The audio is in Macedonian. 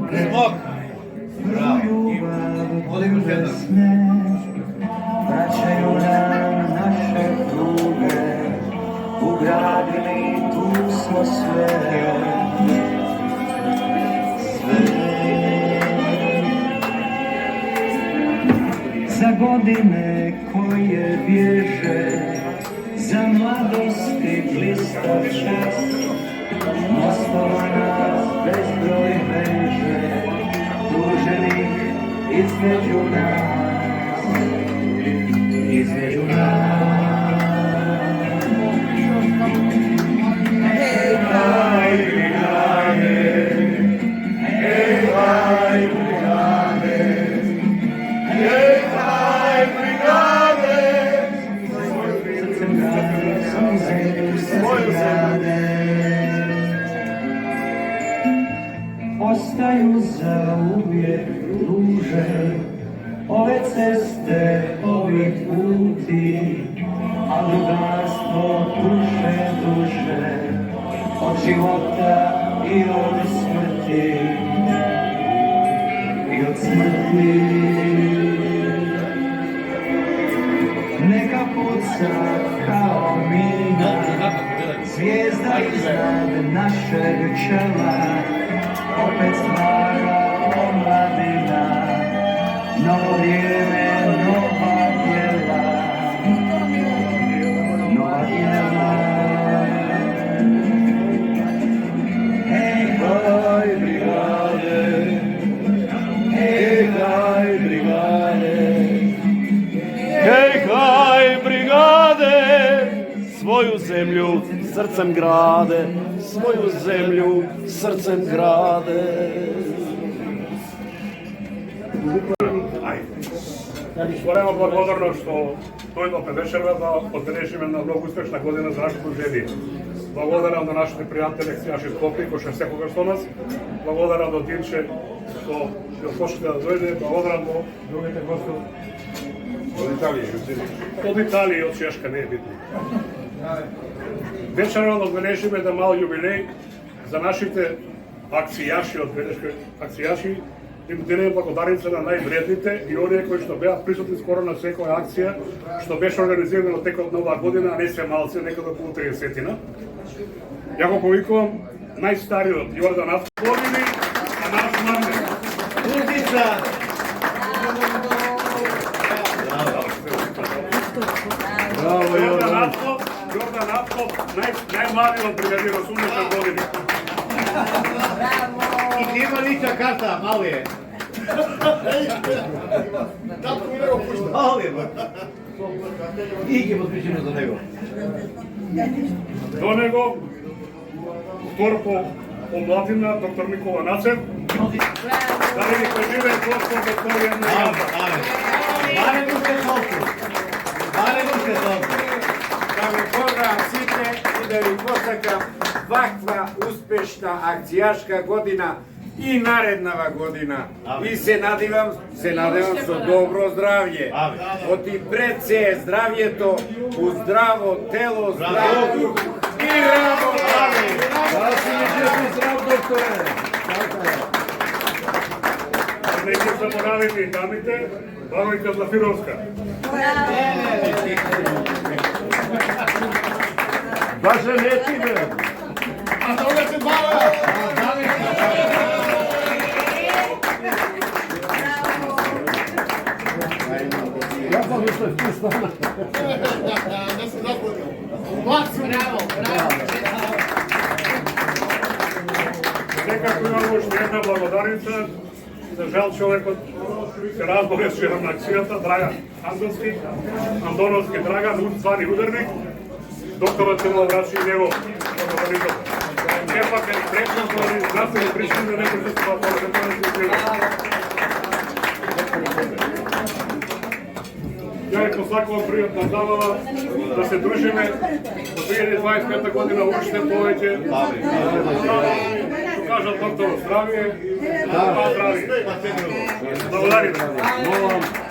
Smok. Bravo. Oliver Fedor. Vraćaju nam naše pruge, ugradili tu smo sve. Za godine koje bježe, za mladosti blistav čas, mostova nas bezbroj veže, tuženih između nas, između nas. Hej, haj, brigade, hej, haj, brigade, hej, haj, brigade, svoju grade. Ostaju za uvijek duže ove ceste, ovih puti, a drugarstvo duše, od života i od smrti, i od smrti. Neka puca kao mina, zvijezda iznad našeg čela, opet stvara omladina, novo vrijeme, nova djela, nova djela. Hej, haj, brigade, hej, haj, brigade, Hej, haj, brigade, svoju zemlju srcem grade, svoju zemlju srcem grade. Stvaramo благодарно што дојдовме вечерва да одбележиме на многу успешна година за нашето дружение. Благодарам на нашите пријатели, наши скопи, кои што секогаш со нас. Благодарам до Димче, што ја слушате да дојде. Благодарам до другите гости од Италија и од Чешка, не е битно. Вечерва да одбележиме да мал јубилеј за нашите акцијаши, акцијаши, им делим благодарница на највредните и оние кои што беа присутни скоро на секоја акција што беше организирана текот на оваа година, а не се малци, некаде околу 30-тина. Ја го повикувам најстариот Јордан Авто години, а наш младен. Удица. Браво, Јордан. Јордан Авто, најмладиот бригадир, 80 години. И нема лична карта, мал е. Мал е, бе. И ги подпишеме за него. До него, втор по младина, доктор Никола Нацев. Да ви поживе Господ доктор Јана Јава. Баре го сте толку. Баре го сте толку. Да ме поздравам сите и да ви посакам ваква успешна акцијашка година и нареднава година. И се надевам со добро здравје. Од и пред се е здравјето, у здраво тело, здраво дух и работа. Да си ми здрав, докторе. Не ги заборавите и дамите, Баројка Злафировска. Баше лепи, бе. А тоа се бава! Ја па мислев, ти стана. Секако имам уште една благодарница. За жал човекот се разболе вчера на акцијата, Драган Андонски, Андоновски Драган, звани ударник. Докторот се врачи и него благодарител. Сепак е пречен поради здравствени причини да не присуствува Ја ви посакувам пријатна забава, да се дружиме до 2025 година уште повеќе. Што кажа доктор, здравје, здравје. Благодарим.